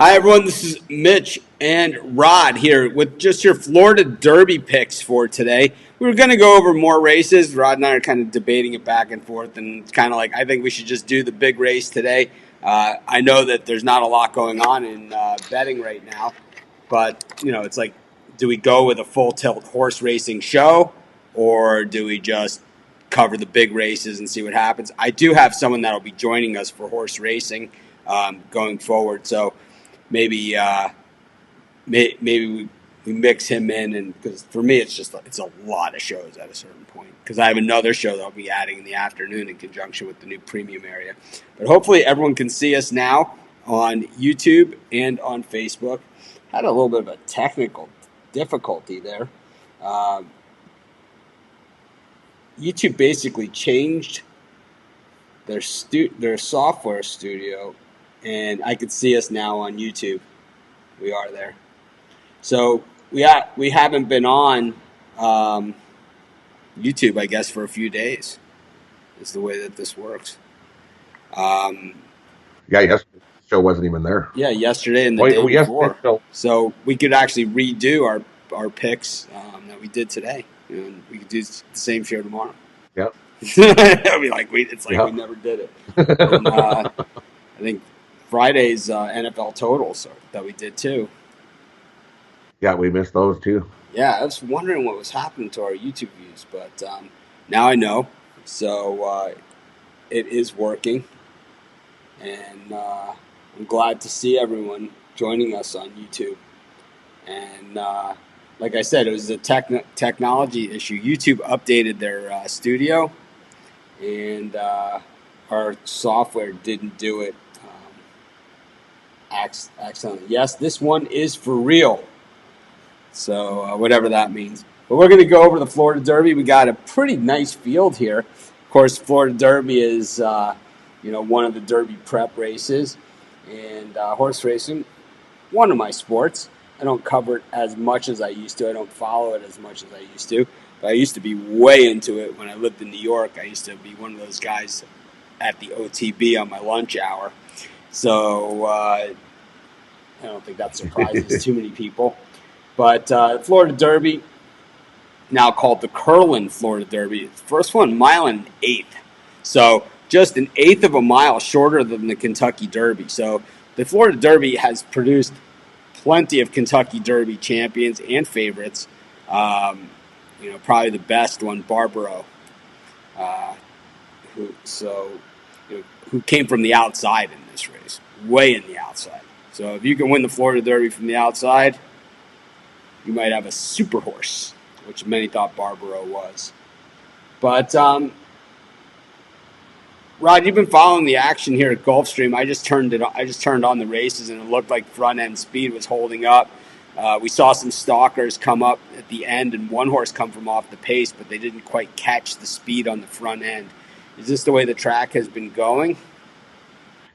Hi, everyone. This is Mitch and Rod here with just your Florida Derby picks for today. We were going to go over more races. Rod and I are kind of debating it back and forth, and it's kind of like I think we should just do the big race today. I know that there's not a lot going on in betting right now, but it's like, do we go with a full tilt horse racing show, or do we just cover the big races and see what happens? I do have someone that'll be joining us for horse racing going forward, so maybe maybe we mix him in, and because for me it's a lot of shows at a certain point, because I have another show that I'll be adding in the afternoon in conjunction with the new premium area. But hopefully everyone can see us now on YouTube and on Facebook. Had a little bit of a technical difficulty there. YouTube basically changed their software studio, and I could see us now on YouTube. We are there. So we haven't been on YouTube, I guess, for a few days. Is the way that this works. Yeah, yesterday the show wasn't even there. Yeah, yesterday and the day before. So we could actually redo our picks that we did today, and we could do the same show tomorrow. Yeah. It'll be like we never did it. And, I think Friday's NFL totals that we did too. Yeah, we missed those too. Yeah, I was wondering what was happening to our YouTube views, but now I know. So it is working, and I'm glad to see everyone joining us on YouTube. And like I said, it was a technology issue. YouTube updated their studio, and our software didn't do it accidentally. Yes, this one is for real. So whatever that means. But we're going to go over the Florida Derby. We got a pretty nice field here. Of course, Florida Derby is one of the Derby prep races, and horse racing, one of my sports. I don't cover it as much as I used to. I don't follow it as much as I used to. But I used to be way into it when I lived in New York. I used to be one of those guys at the OTB on my lunch hour. So I don't think that surprises too many people. But Florida Derby, now called the Curlin Florida Derby. First one, mile and an eighth. So just an eighth of a mile shorter than the Kentucky Derby. So the Florida Derby has produced plenty of Kentucky Derby champions and favorites. Probably the best one, Barbaro, who came from the outside in this race, way in the outside. So if you can win the Florida Derby from the outside, you might have a super horse, which many thought Barbaro was. But, Rod, you've been following the action here at Gulfstream. I just turned on the races, and it looked like front-end speed was holding up. We saw some stalkers come up at the end, and one horse come from off the pace, but they didn't quite catch the speed on the front end. Is this the way the track has been going?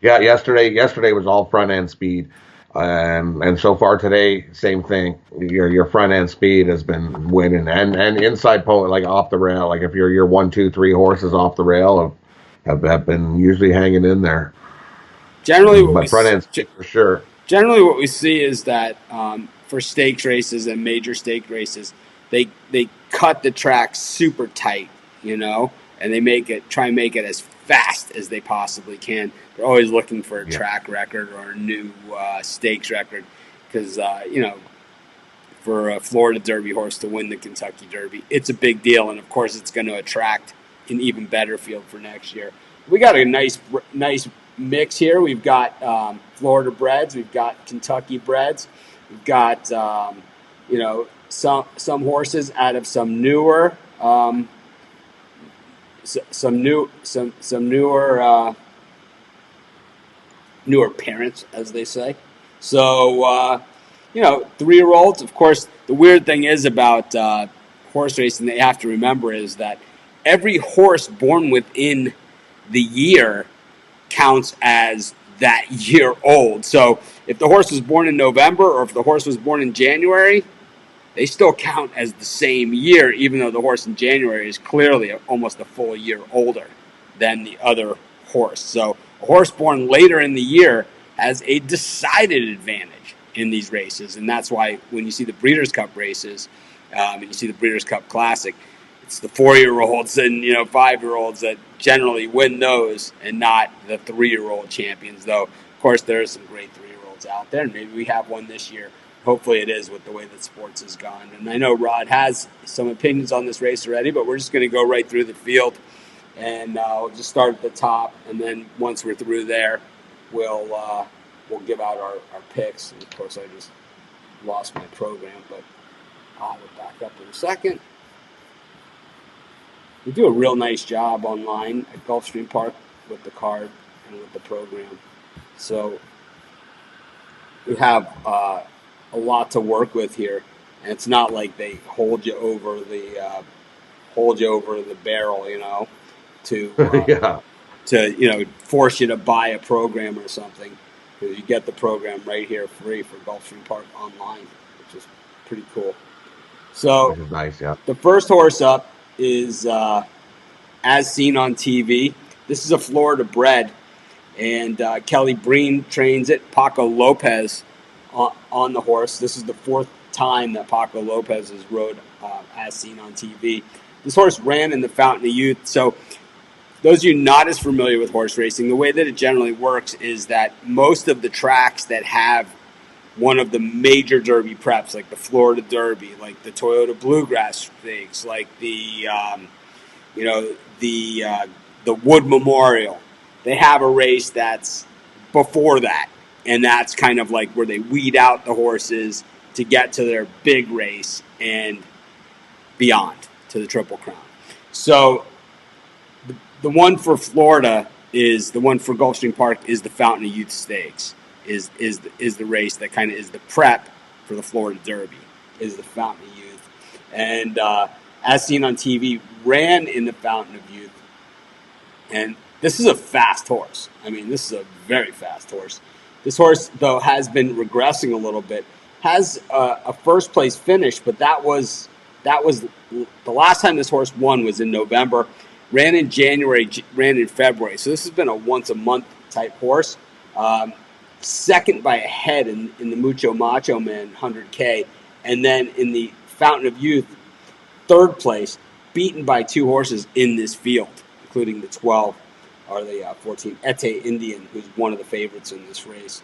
Yeah, yesterday was all front-end speed. And so far today, same thing. Your front end speed has been winning, and inside pole, like off the rail. Like if your 1, 2, 3 horses off the rail have been usually hanging in there. Generally, front end speed for sure. Generally, what we see is that for stakes races and major stake races, they cut the track super tight, and they try and make it as fast as they possibly can. They're always looking for a track record or a new stakes record, because for a Florida Derby horse to win the Kentucky Derby, it's a big deal, and of course it's going to attract an even better field for next year. We got a nice mix here. We've got Florida breds, we've got Kentucky breds, we've got some horses out of some newer. Newer parents, as they say. So 3-year-olds. Of course, the weird thing is about horse racing that you have to remember is that every horse born within the year counts as that year old. So if the horse was born in November or if the horse was born in January, they still count as the same year, even though the horse in January is clearly almost a full year older than the other horse. So a horse born later in the year has a decided advantage in these races, and that's why when you see the Breeders' Cup races, and you see the Breeders' Cup Classic, it's the 4-year-olds and 5-year-olds that generally win those, and not the 3-year-old champions. Though, of course, there are some great 3-year-olds out there, and maybe we have one this year. Hopefully, it is with the way that sports has gone. And I know Rod has some opinions on this race already, but we're just going to go right through the field, and we'll just start at the top, and then once we're through there, we'll give out our picks. And of course, I just lost my program, but I'll have it back up in a second. We do a real nice job online at Gulfstream Park with the card and with the program. So we have a lot to work with here, and it's not like they hold you over the barrel, to Yeah. to force you to buy a program or something. You get the program right here free for Gulfstream Park online, which is pretty cool. So Which is nice, yeah. the first horse up is As Seen on TV. This is a Florida bred, and Kelly Breen trains it. Paco Lopez on the horse. This is the 4th time that Paco Lopez has rode As Seen on TV. This horse ran in the Fountain of Youth. So those of you not as familiar with horse racing, the way that it generally works is that most of the tracks that have one of the major Derby preps, like the Florida Derby, like the Toyota Bluegrass Stakes, like the Wood Memorial, they have a race that's before that, and that's kind of like where they weed out the horses to get to their big race and beyond to the Triple Crown. So the one for Florida is the one for Gulfstream Park is the Fountain of Youth Stakes. Is the race that kind of is the prep for the Florida Derby, is the Fountain of Youth. And As Seen on TV ran in the Fountain of Youth. And this is a fast horse. I mean, this is a very fast horse. This horse, though, has been regressing a little bit. Has a first place finish, but that was the last time this horse won was in November. Ran in January, ran in February. So this has been a once a month type horse. Second by a head in the Mucho Macho Man 100K, and then in the Fountain of Youth, 3rd place, beaten by 2 horses in this field, including the 12 or the 14 Ete Indian, who's one of the favorites in this race.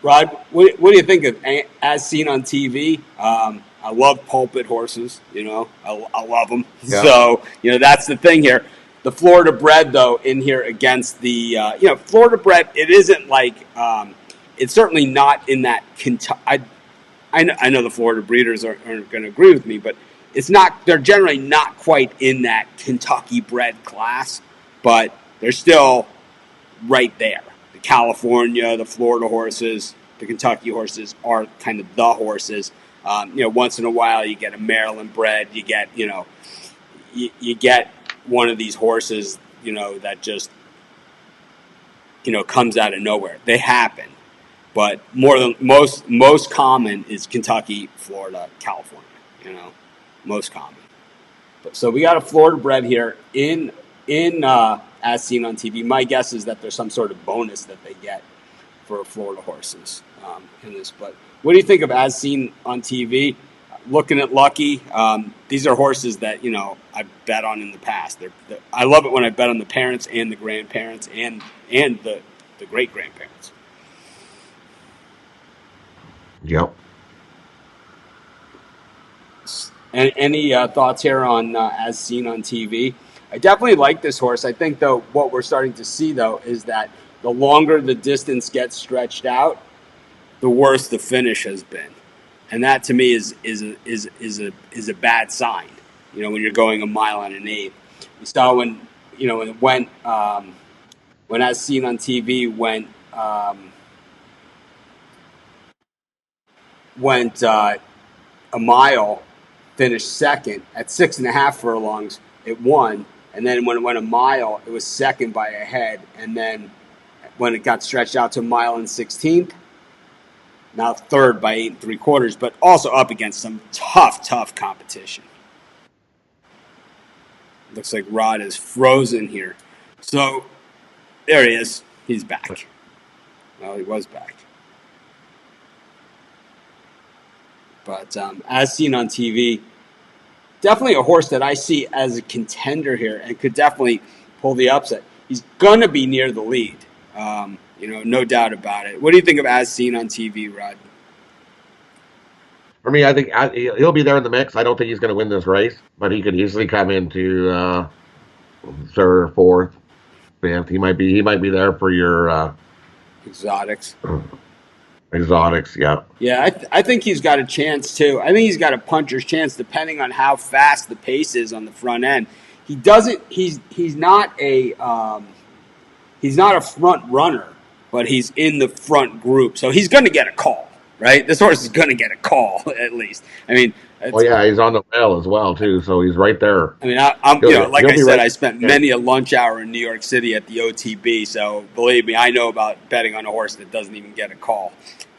Rod, what do you think of As Seen on TV? I love pulpit horses. I love them. Yeah. So that's the thing here. The Florida bred, though, in here against the Florida bred, it isn't like it's certainly not in that Kentucky. I know the Florida breeders aren't going to agree with me, but it's not. They're generally not quite in that Kentucky bred class, but they're still right there. The California, the Florida horses, the Kentucky horses are kind of the horses. Once in a while you get a Maryland bred. You get you get one of these horses, that just comes out of nowhere. They happen. But more than most common is Kentucky, Florida, California. Most common. But so we got a Florida bred here in As Seen on TV. My guess is that there's some sort of bonus that they get for Florida horses in this. But what do you think of As Seen on TV? Looking at Lucky, these are horses that I bet on in the past. I love it when I bet on the parents and the grandparents and the great grandparents. Yep. And any thoughts here on As Seen on TV? I definitely like this horse. I think, though, what we're starting to see, though, is that the longer the distance gets stretched out, the worse the finish has been, and that to me is a bad sign. When you're going a mile and an eighth. We saw when it went when As Seen on TV went a mile. Finished second at 6.5 furlongs. It won, and then when it went a mile, it was second by a head. And then when it got stretched out to a mile and 16th, now 3rd by 8 3/4, but also up against some tough competition. Looks like Rod is frozen here. So there he is. He's back. Well, he was back. But as seen on TV, definitely a horse that I see as a contender here and could definitely pull the upset. He's going to be near the lead. No doubt about it. What do you think of as seen on TV, Rod? For me, I think he'll be there in the mix. I don't think he's going to win this race, but he could easily come into third, fourth, fifth. He might be there for your Exotics. exotics. Yeah. Yeah, I think he's got a chance too. I think he's got a puncher's chance depending on how fast the pace is on the front end. He doesn't. He's not a front runner, but he's in the front group, so he's going to get a call, right? This horse is going to get a call at least. I mean, Well, yeah, he's on the rail as well too, so he's right there. I mean, I'm like He'll I be said, right. I spent many a lunch hour in New York City at the OTB, so believe me, I know about betting on a horse that doesn't even get a call.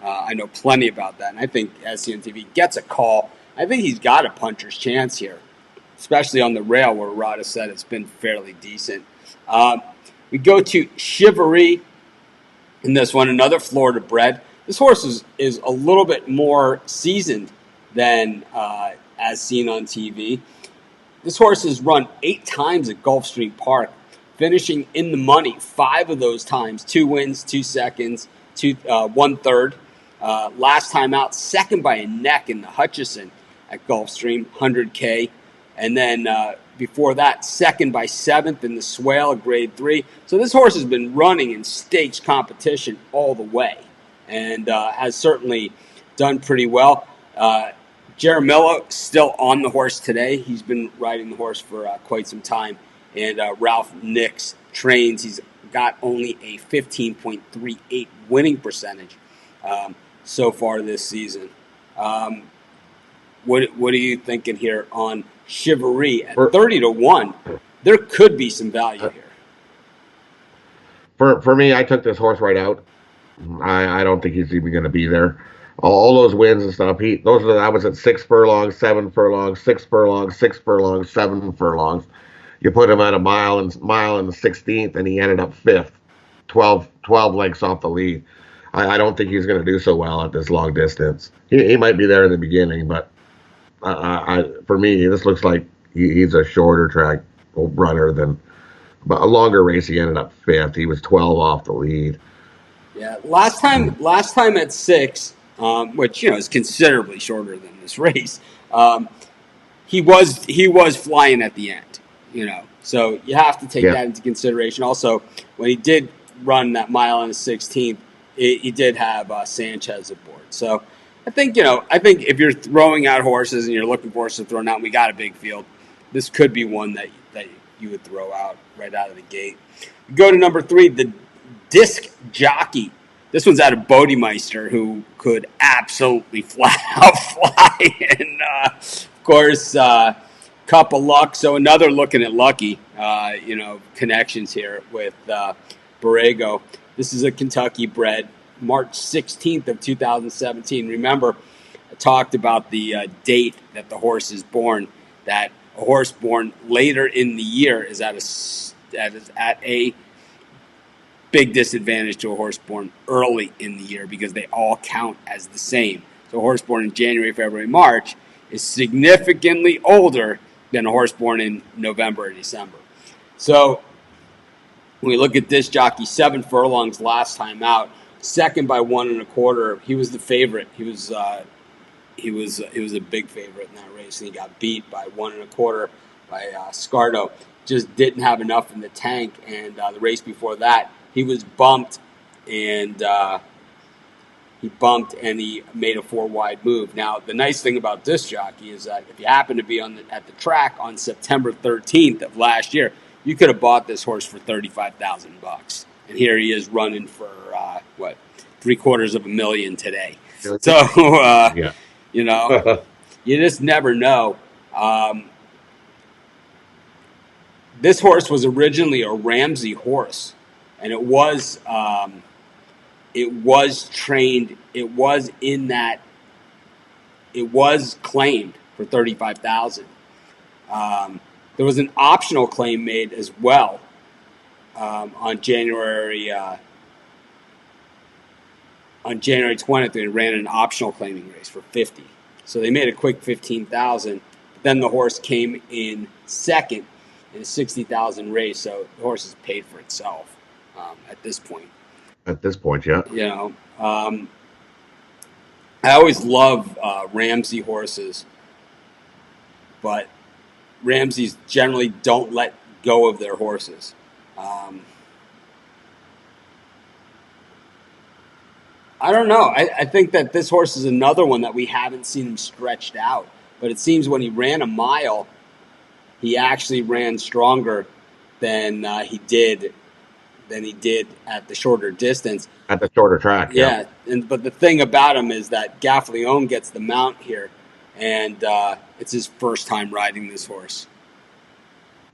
I know plenty about that, and I think SCNTV gets a call. I think he's got a puncher's chance here, especially on the rail where Rod has said it's been fairly decent. We go to Chivalry in this one, another Florida bred. This horse is a little bit more seasoned than as seen on TV. This horse has run 8 times at Gulfstream Park, finishing in the money 5 of those times. 2 wins, 2 seconds, 1/3. Last time out, second by a neck in the Hutchison at Gulfstream, 100K. And then before that, second by 7th in the Swale at Grade 3. So this horse has been running in stakes competition all the way and has certainly done pretty well. Jaramillo still on the horse today. He's been riding the horse for quite some time. And Ralph Nix trains. He's got only a 15.38 winning percentage so far this season. What are you thinking here on Chivalry at 30-1? There could be some value here. For me, I took this horse right out. I don't think he's even going to be there. All those wins and stuff. That was at 6 furlongs, 7 furlongs, 6 furlongs, 6 furlongs, 7 furlongs. You put him at a mile and the 16th, and he ended up 5th, 12 lengths off the lead. I don't think he's going to do so well at this long distance. He might be there in the beginning, but for me, this looks like he's a shorter track runner than. But a longer race, he ended up 5th. He was 12 off the lead. Yeah, last time at 6, which is considerably shorter than this race. He was flying at the end, so you have to take that into consideration. Also, when he did run that mile and a 16th, he did have Sanchez aboard. So I think if you're throwing out horses and you're looking for horses to throw out, and we got a big field, this could be one that you would throw out right out of the gate. We go to number 3, the Disc Jockey. This one's out of Bodemeister, who could absolutely flat out fly. And, of course, Cup of Luck. So another looking at Lucky, connections here with Borrego. This is a Kentucky bred, March 16th of 2017. Remember, I talked about the date that the horse is born, that a horse born later in the year is at a big disadvantage to a horse born early in the year because they all count as the same. So a horse born in January, February, March is significantly older than a horse born in November or December. So when we look at this jockey, 7 furlongs last time out, second by 1 1/4. He was the favorite. He was a big favorite in that race, and he got beat by 1 1/4 by Scardo. Just didn't have enough in the tank, and the race before that, he was bumped, and he made a 4-wide move. Now, the nice thing about this jockey is that if you happen to be at the track on September 13th of last year, you could have bought this horse for $35,000, and here he is running for $750,000 today. So you just never know. This horse was originally a Ramsey horse, and it was trained. It was claimed for $35,000. There was an optional claim made as well on January on January 20th, they ran an optional claiming race for 50. So they made a quick 15,000. Then the horse came in second in a 60,000 race. So the horse has paid for itself at this point. At this point, yeah. You know, I always love Ramsey horses, but Ramseys generally don't let go of their horses. I don't know. I think that this horse is another one that we haven't seen him stretched out. But it seems when he ran a mile, he actually ran stronger than he did at the shorter distance. At the shorter track, yeah. But the thing about him is that Gaffalione gets the mount here, and it's his first time riding this horse.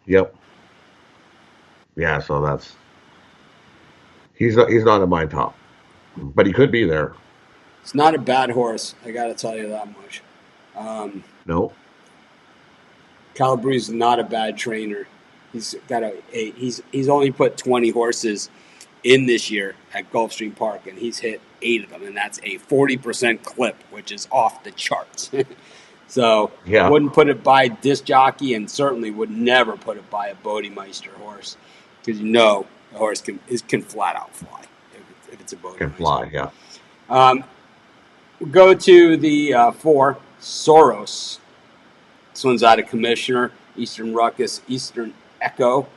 Yep. Yeah, so that's he's not in my top, but he could be there. It's not a bad horse, I got to tell you that much. No. Calabrese is not a bad trainer. He's got he's only put 20 horses in this year at Gulfstream Park, and he's hit 8 of them, and that's a 40% clip, which is off the charts. So yeah. Wouldn't put it by Disc Jockey, and certainly would never put it by a Bodemeister horse, because you know the horse can flat out fly if it's a Bodemeister. Can fly, yeah. We'll go to the 4, Soros. This one's out of Commissioner, Eastern Ruckus, Eastern Echo.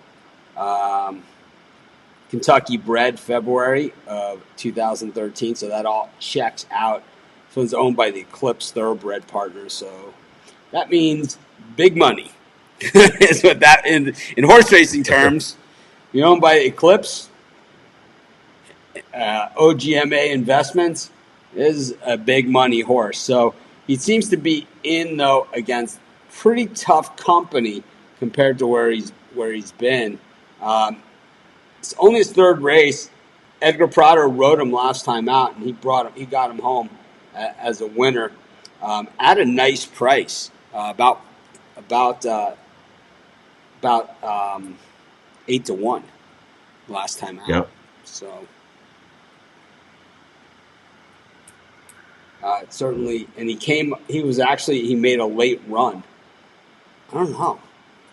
Kentucky bred February of 2013, so that all checks out. This one's owned by the Eclipse Thoroughbred Partners, so that means big money. Is what that in horse racing terms. You're owned by Eclipse, OGMA Investments is a big money horse. So he seems to be in though against pretty tough company compared to where he's been. It's only his 3rd race. Edgar Prado rode him last time out, and he got him home as a winner at a nice price, about 8-1 last time out. Yep. So certainly, and he made a late run. I don't know.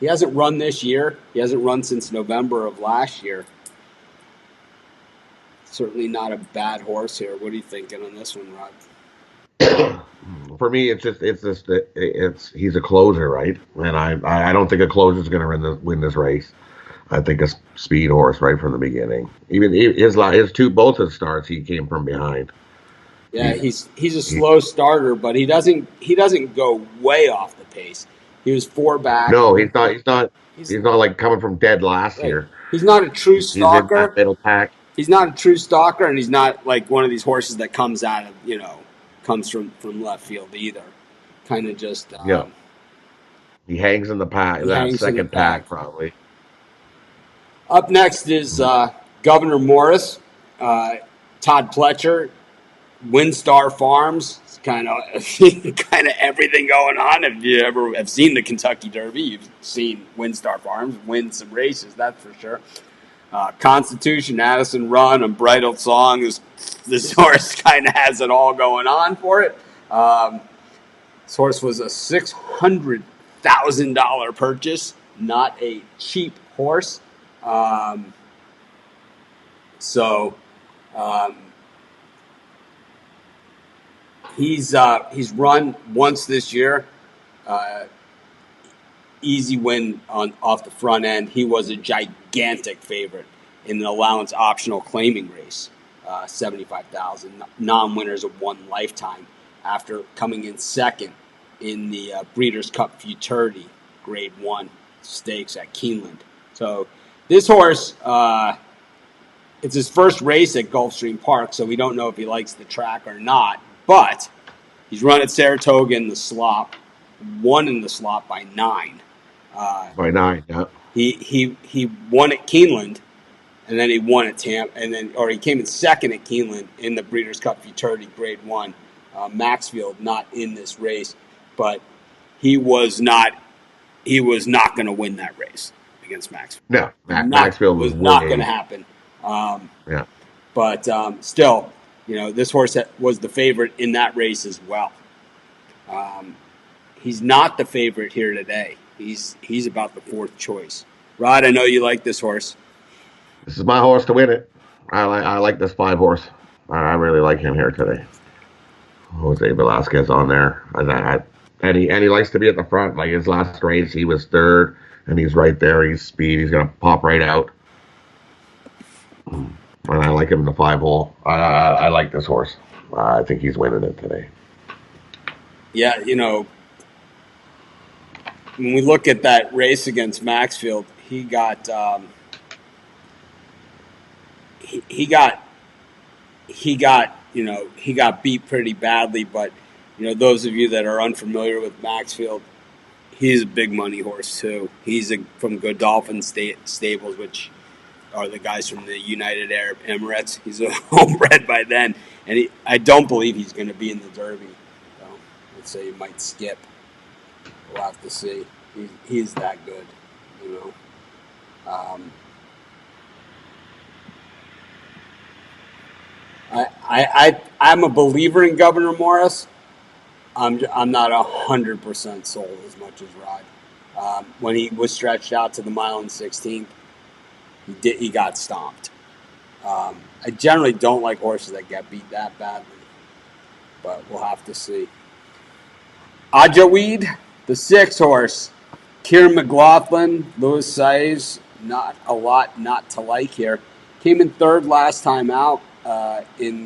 He hasn't run this year. He hasn't run since November of last year. Certainly not a bad horse here. What are you thinking on this one, Rod? For me, he's a closer, right? And I don't think a closer is going to win this race. I think a speed horse right from the beginning. Even both his starts, he came from behind. Yeah, he's a slow starter, but he doesn't go way off the pace. He was 4 back. No, he's not like coming from dead last year. He's not a true stalker. He's in that middle pack. He's not a true stalker, and he's not like one of these horses that comes from left field either. Kind of just He hangs in the pack. That second pack probably. Up next is Governor Morris, Todd Pletcher, Windstar Farms. It's kind of everything going on. If you ever have seen the Kentucky Derby, you've seen Windstar Farms win some races, that's for sure. Constitution, Addison Run, Unbridled Song. This horse kind of has it all going on for it. This horse was a $600,000 purchase, not a cheap horse. He's run once this year. Easy win off the front end. He was a gigantic favorite in an allowance optional claiming race, 75,000 non-winners of one lifetime after coming in second in the Breeders' Cup Futurity Grade 1 stakes at Keeneland. So this horse, it's his first race at Gulfstream Park, so we don't know if he likes the track or not. But he's run at Saratoga in the slop, won in the slop by 9. By 9, yeah. He won at Keeneland, and then he won at Tampa, or he came in second at Keeneland in the Breeders' Cup Futurity Grade 1. Maxfield not in this race, but he was not going to win that race against Maxfield. No, Maxfield was not going to happen. Yeah. But still, this horse was the favorite in that race as well. He's not the favorite here today. He's about the fourth choice. Rod, I know you like this horse. This is my horse to win it. I like this 5 horse. I really like him here today. Jose Velasquez on there. And he likes to be at the front. Like his last race, he was third, and he's right there. He's speed. He's going to pop right out. And I like him in the 5 hole. I like this horse. I think he's winning it today. Yeah, when we look at that race against Maxfield, he got he got beat pretty badly. But those of you that are unfamiliar with Maxfield, he's a big money horse too. He's from Godolphin Stables, which are the guys from the United Arab Emirates. He's a homebred by then, and I don't believe he's going to be in the Derby. So I'd say he might skip. We'll have to see. He's that good, I'm a believer in Governor Morris. I'm not 100% sold as much as Rod. When he was stretched out to the mile and 16th, he got stomped. I generally don't like horses that get beat that badly, but we'll have to see. Ajaweed, the 6 horse. Kieran McLaughlin, Louis Saez, not a lot not to like here. Came in 3rd last time out in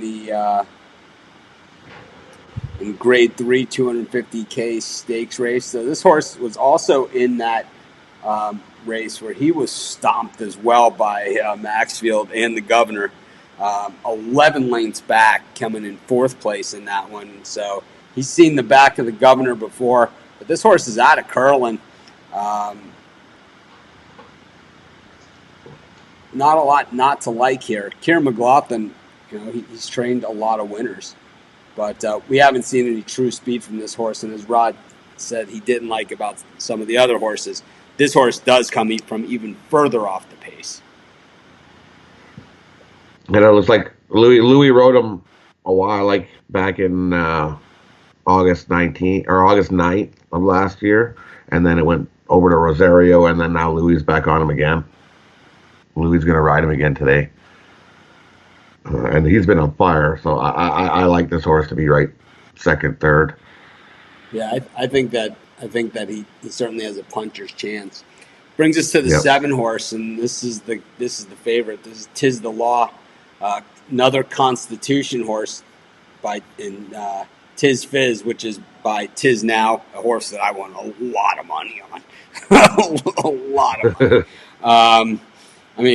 Grade 3 250K stakes race. So this horse was also in that race where he was stomped as well by Maxfield and the Governor. 11 lengths back, coming in 4th place in that one. So he's seen the back of the Governor before, but this horse is out of Curlin. Not a lot not to like here. Kieran McLaughlin, he's trained a lot of winners, but we haven't seen any true speed from this horse. And as Rod said, he didn't like about some of the other horses. This horse does come from even further off the pace. And it was like Louis rode him a while, like back in August 19th or August 9th of last year, and then it went over to Rosario, and then now Louis back on him again. Louis going to ride him again today, and he's been on fire. So I like this horse to be right 2nd, 3rd. Yeah, I think that he certainly has a puncher's chance. Brings us to the 7 horse, and this is the favorite. This is Tiz the Law, another Constitution horse by Tiz Fizz, which is by Tiz Now, a horse that I won a lot of money on. A lot of money.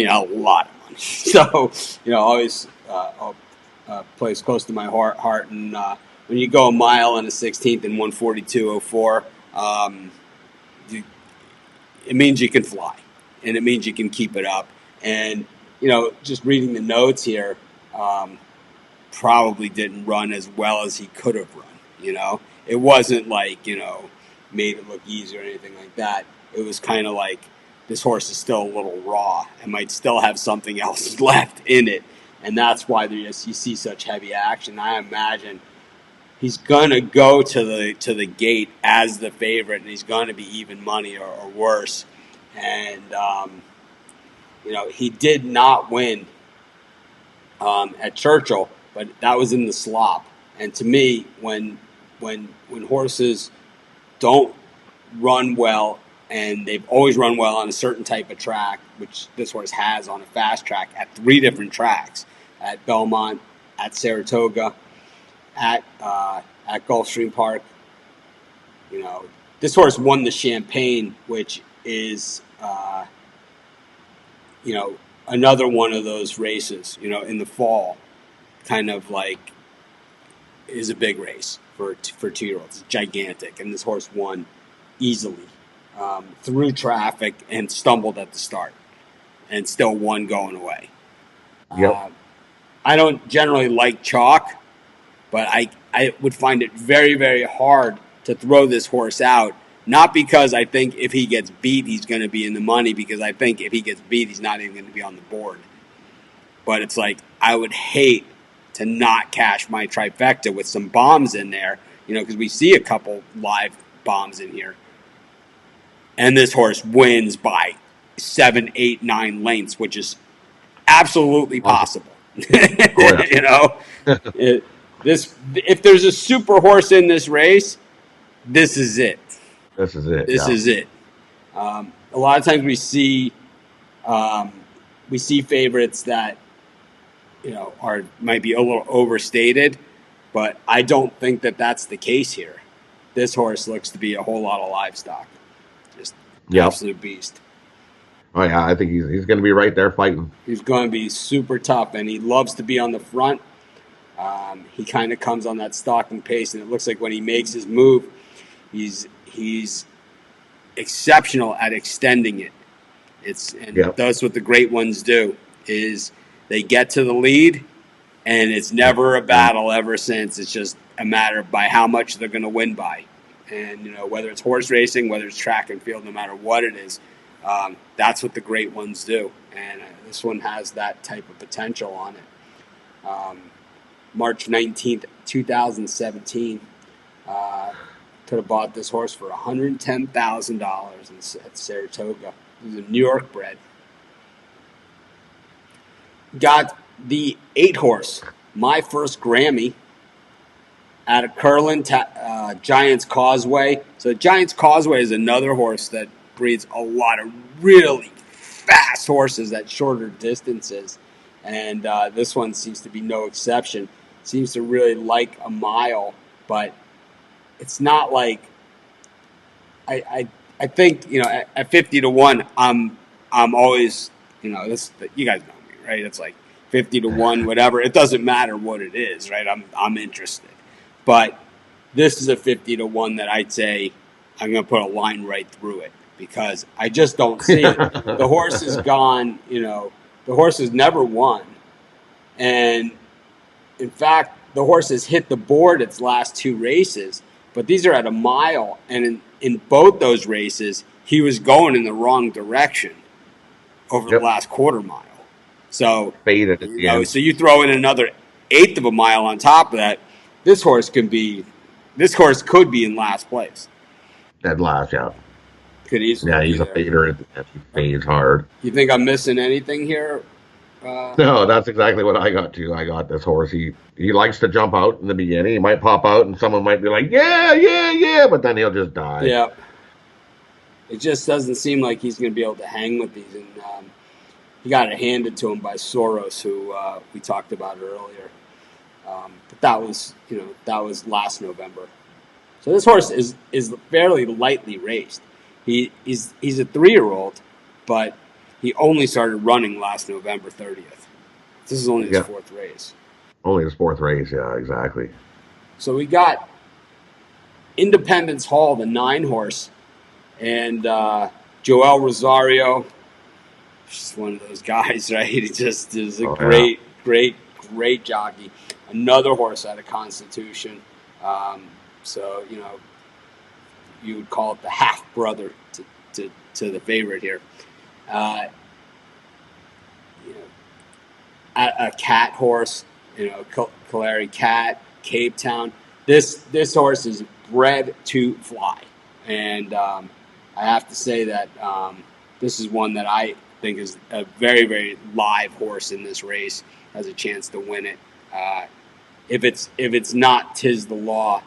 A lot of money. So, always plays close to my heart. And when you go a mile and a 16th in 142.04, it means you can fly, and it means you can keep it up. And, just reading the notes here, probably didn't run as well as he could have run. It wasn't like, made it look easy or anything like that. It was kind of like this horse is still a little raw and might still have something else left in it. And that's why you see such heavy action. I imagine he's going to go to the gate as the favorite, and he's going to be even money or worse. And, he did not win at Churchill, but that was in the slop. And to me, when horses don't run well, and they've always run well on a certain type of track, which this horse has on a fast track at 3 different tracks, at Belmont, at Saratoga, at Gulfstream Park. This horse won the Champagne, which is, another one of those races, in the fall, kind of like is a big race for 2-year-olds. It's gigantic, and this horse won easily through traffic and stumbled at the start, and still won going away. Yep. I don't generally like chalk, but I would find it very, very hard to throw this horse out. Not because I think if he gets beat, he's going to be in the money, because I think if he gets beat, he's not even going to be on the board. But it's like, I would hate to not cash my trifecta with some bombs in there, because we see a couple live bombs in here. And this horse wins by 7, 8, 9 lengths, which is absolutely possible. Oh, yeah. If there's a super horse in this race, this is it. This is it. This Yeah. is it. A lot of times we see favorites that might be a little overstated, but I don't think that that's the case here. This horse looks to be a whole lot of livestock. Just absolute beast. Oh yeah, I think he's going to be right there fighting. He's going to be super tough, and he loves to be on the front. He kind of comes on that stalking pace, and it looks like when he makes his move, he's exceptional at extending it. That's what the great ones do. Is they get to the lead, and it's never a battle ever since. It's just a matter by how much they're going to win by. And, whether it's horse racing, whether it's track and field, no matter what it is, that's what the great ones do. And this one has that type of potential on it. March 19th, 2017, could have bought this horse for $110,000 at Saratoga. He was a New York bred. Got the 8 horse, My First Grammy, out of Curlin, Giants Causeway. So Giants Causeway is another horse that breeds a lot of really fast horses at shorter distances. And this one seems to be no exception. Seems to really like a mile, but it's not like I think at 50 to 1 I'm always this you guys know me, right? It's like 50 to 1 whatever. It doesn't matter what it is, right? I'm interested. But this is a 50 to 1 that I'd say I'm going to put a line right through it because I just don't see it. The horse is gone, the horse has never won. And in fact, the horse has hit the board its last 2 races, but these are at a mile. And in both those races, he was going in the wrong direction over the last quarter mile. So, faded at the end. So you throw in another 1/8 of a mile on top of that, this horse could be in last place. Dead last, yeah. Could easily. Yeah, he's a fader. He fades hard. You think I'm missing anything here? No, that's exactly what I got too. I got this horse. He likes to jump out in the beginning. He might pop out, and someone might be like, yeah, but then he'll just die. Yeah. It just doesn't seem like he's going to be able to hang with these. And he got it handed to him by Soros, who we talked about earlier. But that was last November. So this horse is fairly lightly raced. He's a 3-year-old, but he only started running last November 30th. This is only his 4th race. Only his 4th race, yeah, exactly. So we got Independence Hall, the 9 horse, and Joel Rosario. Just one of those guys, right? He just is a great jockey. Another horse out of Constitution. So, you would call it the half brother to the favorite here. A cat horse, Calari Cat, Cape Town. This horse is bred to fly, and I have to say that this is one that I think is a very, very live horse in this race. Has a chance to win it. If it's not Tiz the Law,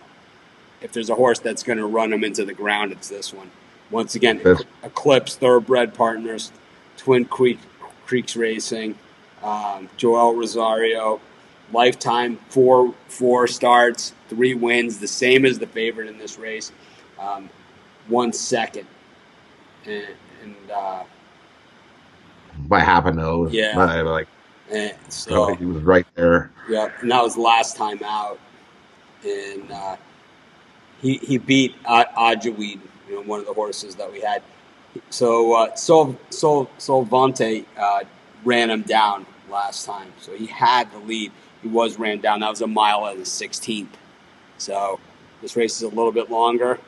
if there's a horse that's going to run him into the ground, it's this one. Once again, Eclipse, Thoroughbred Partners, Twin Creeks Racing, Joel Rosario, lifetime 4 starts, 3 wins, the same as the favorite in this race, 1 second, and by half a nose. Yeah, so he was right there. Yeah, and that was last time out, and he beat Ajaweed, one of the horses that we had. So Solvante ran him down last time, so he had the lead. He was ran down. That was a mile at the 16th. So this race is a little bit longer.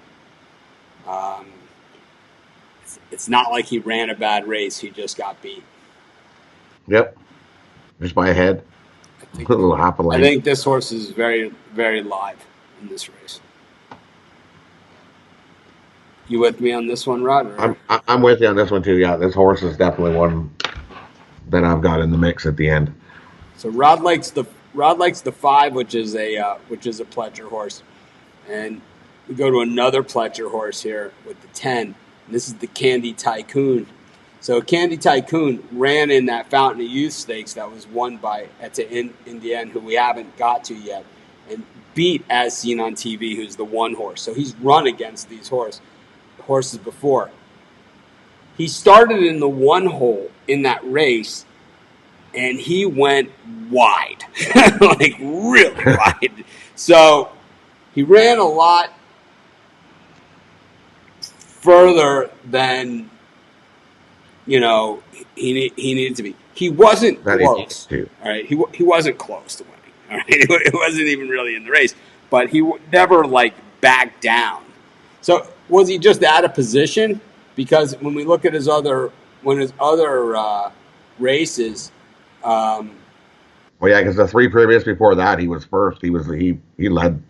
It's not like he ran a bad race. He just got beat. Yep, just by a head. I think, A little half a I length. think this horse is very, very live in this race. You with me on this one, Rod? Or? I'm with you on this one too. Yeah, this horse is definitely one that I've got in the mix at the end. So Rod likes the 5, which is a Pletcher horse, and we go to another Pletcher horse here with the 10. And this is the Candy Tycoon. So Candy Tycoon ran in that Fountain of Youth Stakes that was won by Etta Indienne, who we haven't got to yet, and beat As Seen on TV, who's the 1 horse. So he's run against these horses before. He started in the 1 hole in that race, and he went wide, like really wide. So he ran a lot further than he needed to be. He wasn't That he needs close. to. All right, he wasn't close to winning. All right, it wasn't even really in the race, but he never backed down. So was he just out of position? Because when we look at his other races. Well, yeah, because the 3 previous before that, he was first. He led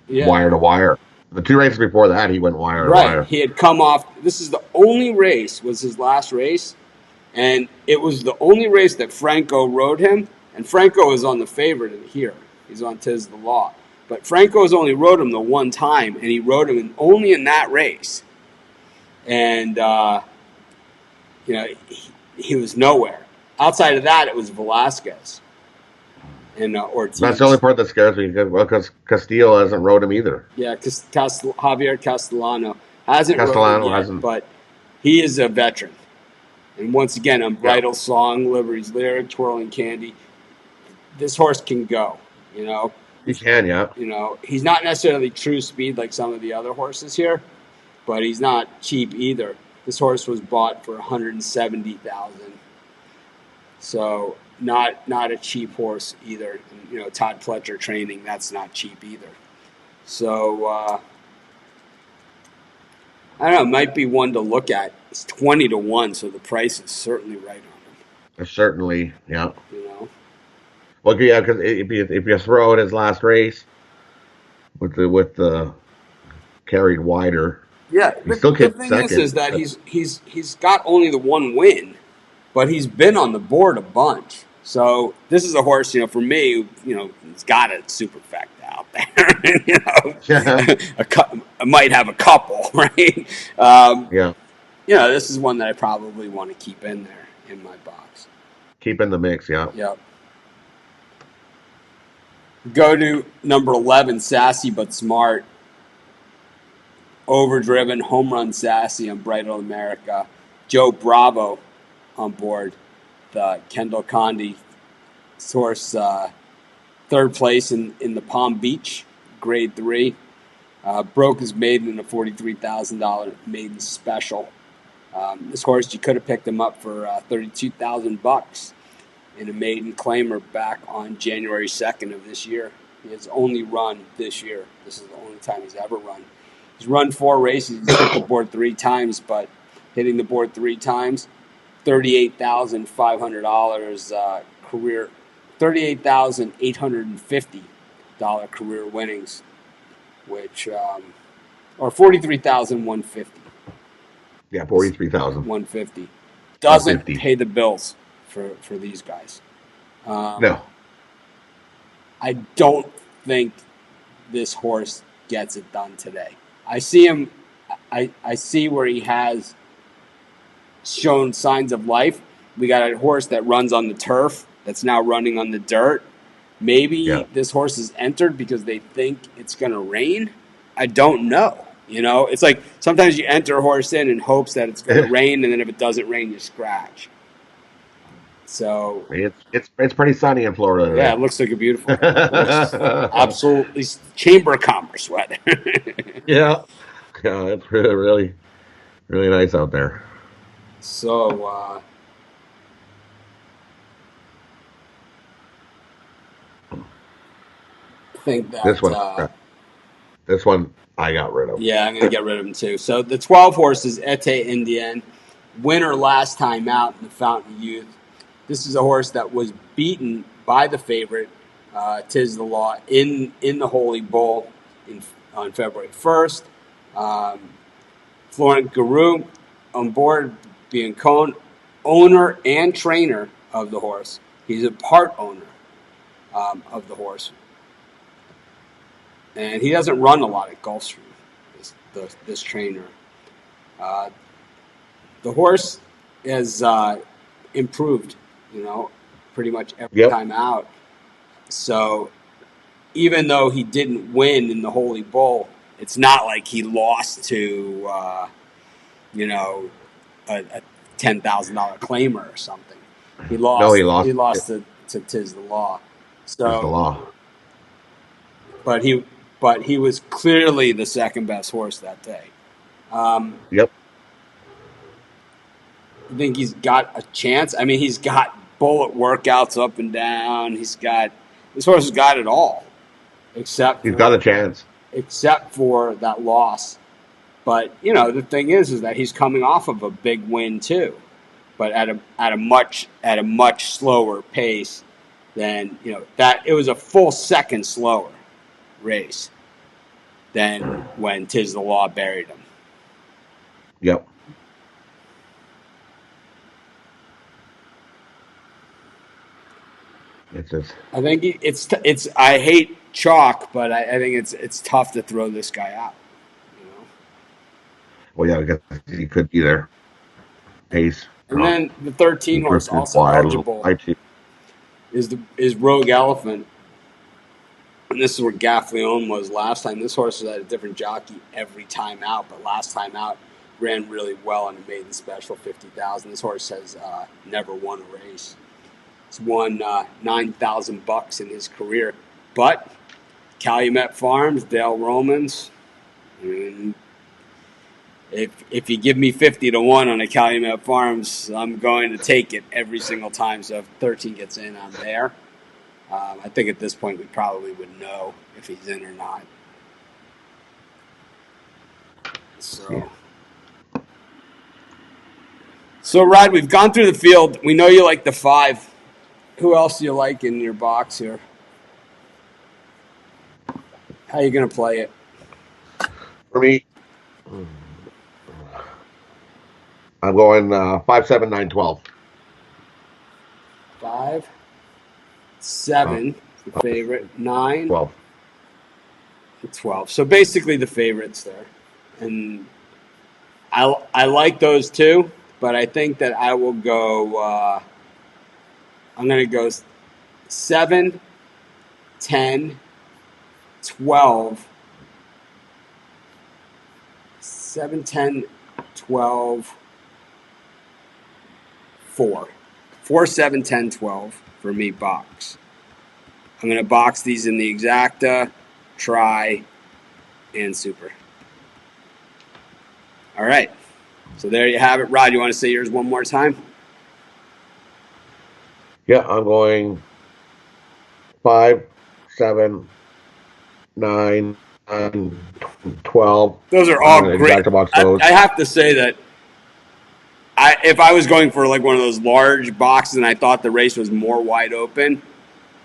Yeah. wire to wire. The 2 races before that, he went wire to Right. wire. He had come off. This is the only race, was his last race. And it was the only race that Franco rode him. And Franco is on the favorite in here. He's on Tis the Law. But Franco's only rode him the 1 time. And he rode him only in that race. And, he was nowhere. Outside of that, it was Velasquez and Ortiz. That's the only part that scares me because Castillo hasn't rode him either. Yeah, Javier Castellano hasn't rode Castellano him yet, hasn't. but he is a veteran. And once again, Unbridled Song, Liberty's Lyric, Twirling Candy. This horse can go, He can, yeah. He's not necessarily true speed like some of the other horses here, but he's not cheap either. This horse was bought for $170,000. So not a cheap horse either. And, Todd Pletcher training, that's not cheap either. So I don't know, it might be one to look at. It's 20 to 1, so the price is certainly right on him. Certainly, yeah. Well, yeah, because if you throw it his last race with the carried wider, yeah. he still The gets thing second. is that he's got only the 1 win, but he's been on the board a bunch. So this is a horse, for me, it's got a superfecta out there. I might have a couple, right? Yeah. This is one that I probably want to keep in there in my box. Keep in the mix, yeah. Yep. Go to number 11, Sassy But Smart. Overdriven, home run Sassy on Bridal America. Joe Bravo on board. The Kendall Condi source, 3rd place in the Palm Beach, grade 3. Broke his maiden in a $43,000 maiden special. This horse, you could have picked him up for $32,000 in a maiden claimer back on January 2nd of this year. He has only run this year. This is the only time he's ever run. He's run 4 races. He's hit the board 3 times, but hitting the board 3 times, $38,500 career, $38,850 career winnings, which or $43,150. Yeah, 43,000. 150 doesn't 150. pay the bills for these guys. No. I don't think this horse gets it done today. I see him. I see where he has shown signs of life. We got a horse that runs on the turf that's now running on the dirt. Maybe this horse is entered because they think it's going to rain. I don't know. It's like sometimes you enter a horse in hopes that it's going to rain, and then if it doesn't rain, you scratch. So it's pretty sunny in Florida today. Yeah, it looks like a beautiful horse. Absolutely chamber of commerce weather. Yeah, it's really, really nice out there. So, I think that this one I got rid of. Yeah, I'm going to get rid of him too. So the 12 horses, Ete Indienne, winner last time out in the Fountain of Youth. This is a horse that was beaten by the favorite, Tiz the Law in the Holy Bull on February 1st. Florent Geroux on board, being owner and trainer of the horse. He's a part owner of the horse, and he doesn't run a lot at Gulfstream. This trainer, the horse has improved, pretty much every Yep. time out. So even though he didn't win in the Holy Bull, it's not like he lost to a $10,000 claimer or something. He lost. No, he lost. He lost to Tiz the Law. So It's the law. but he was clearly the second best horse that day. Yep. I think he's got a chance. I mean, he's got bullet workouts up and down. This horse has got it all, except He's got a chance. except for that loss. But the thing is that he's coming off of a big win too, but at a much slower pace than that. It was a full second slower race than when Tiz the Law buried him. Yep. It's just, I think it's. I hate chalk, but I think it's tough to throw this guy out. well, yeah, I guess he could be there. Pace. And then the 13 horse Drifted also wide, a little eligible wide. is Rogue Elephant. And this is where Gaffleon was last time. This horse was at a different jockey every time out, but last time out ran really well and made the special 50,000. This horse has never won a race. He's won $9,000 in his career, but Calumet Farms, Dale Romans. If you give me 50-1 on a Calumet Farms, I'm going to take it every single time. So if 13 gets in, I'm there. I think at this point we probably would know if he's in or not. So Rod, we've gone through the field. We know you like the 5. Who else do you like in your box here? How are you going to play it? For me, I'm going 5, 7, 9, 12. 5, 7, the favorite. 9, 12. 12. So basically the favorites there. And I like those too, but I think that I will go, I'm going to go 7, 10, 12, 7, 10, 12, 4. 4, 7, 10, 12 for me box. I'm going to box these in the Exacta, Try, and Super. All right. So there you have it. Rod, you want to say yours one more time? Yeah, I'm going 5, 7, 9, 12. Those are all I'm great. box those. I have to say that if I was going for like one of those large boxes and I thought the race was more wide open,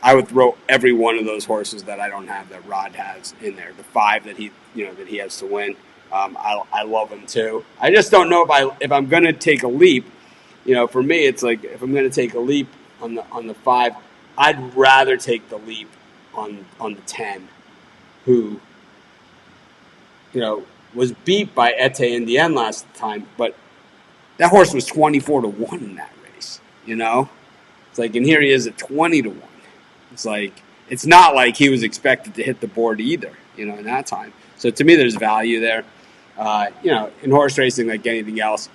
I would throw every one of those horses that I don't have that Rod has in there. The 5 that he has to win. I love him too. I just don't know if I'm going to take a leap. For me, it's like if I'm going to take a leap on the 5, I'd rather take the leap on the 10, who was beat by Ete Indien last time, but that horse was 24-1 in that race. It's like, and here he is at 20-1. It's like, it's not like he was expected to hit the board either, in that time. So to me, there's value there. In horse racing, like anything else,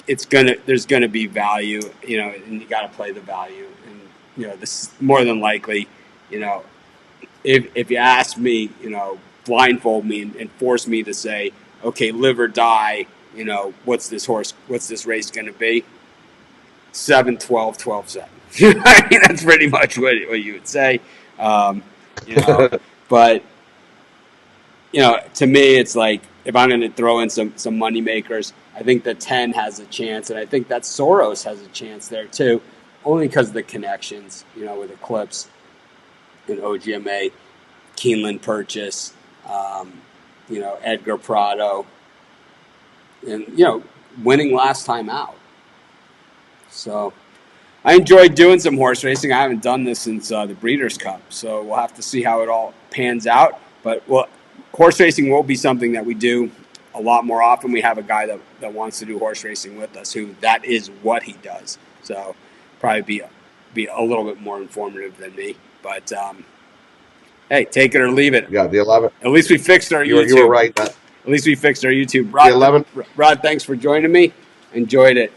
there's gonna be value, and you got to play the value. And this more than likely, if you ask me, blindfold me and force me to say, okay, live or die, what's this race going to be? 7, 12, 12, 7. I mean, that's pretty much what you would say. But to me, it's like, if I'm going to throw in some money makers, I think the 10 has a chance, and I think that Soros has a chance there too, only because of the connections, with Eclipse. in OGMA, Keeneland Purchase, Edgar Prado, and winning last time out. So I enjoyed doing some horse racing. I haven't done this since the Breeders' Cup, so we'll have to see how it all pans out. But horse racing will be something that we do a lot more often. We have a guy that wants to do horse racing with us, who that is what he does. So probably be a little bit more informative than me. But hey, take it or leave it. Yeah, the 11. At least we fixed our YouTube. You were right. At least we fixed our YouTube. The 11. Rod, thanks for joining me. Enjoyed it.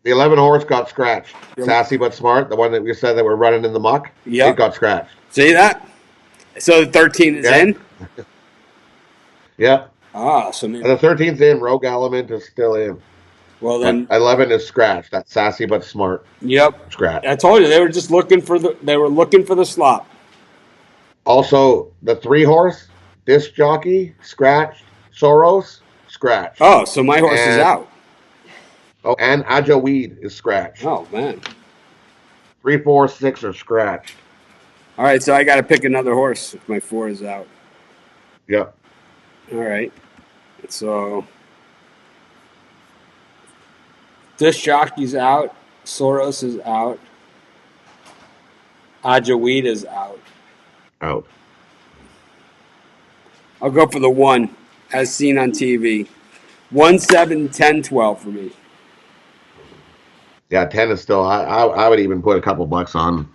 The 11 horse got scratched. Sassy but smart, the one that we said that we're running in the muck. Yep. It got scratched. See that? So the 13 is in? Yeah. So maybe. And the 13th in. Rogue Element is still in. Well, then 11 is scratched. That Sassy but smart. Yep. Scratch. I told you they were just looking for the slop. Also, the 3 horse, Disc Jockey, scratched. Soros, scratched. Oh, so my horse is out. Oh, and Aja Weed is scratched. Oh, man. 3, 4, 6 are scratched. All right, so I got to pick another horse if my 4 is out. Yep. All right. So Disc Jockey's out. Soros is out. Aja Weed is out. Out. I'll go for the 1, as seen on TV. 1, 7, 10, 12 for me. Yeah, 10 is still. I would even put a couple bucks on,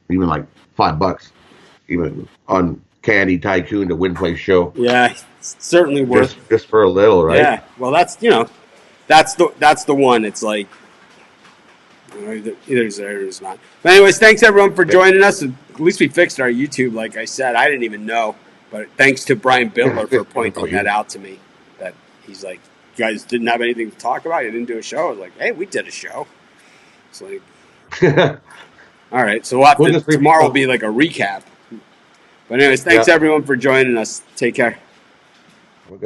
even like $5, even on Candy Tycoon to win play show. Yeah, it's certainly worth just for a little, right? Yeah. Well, that's the one. It's like either it's there or it's not. But anyways, thanks everyone for joining us. At least we fixed our YouTube. Like I said, I didn't even know, but thanks to Brian Bittler for pointing that out to me. That he's like, you guys didn't have anything to talk about. You didn't do a show. I was like, hey, we did a show. It's like, all right. So tomorrow will be like a recap. But anyways, thanks everyone for joining us. Take care.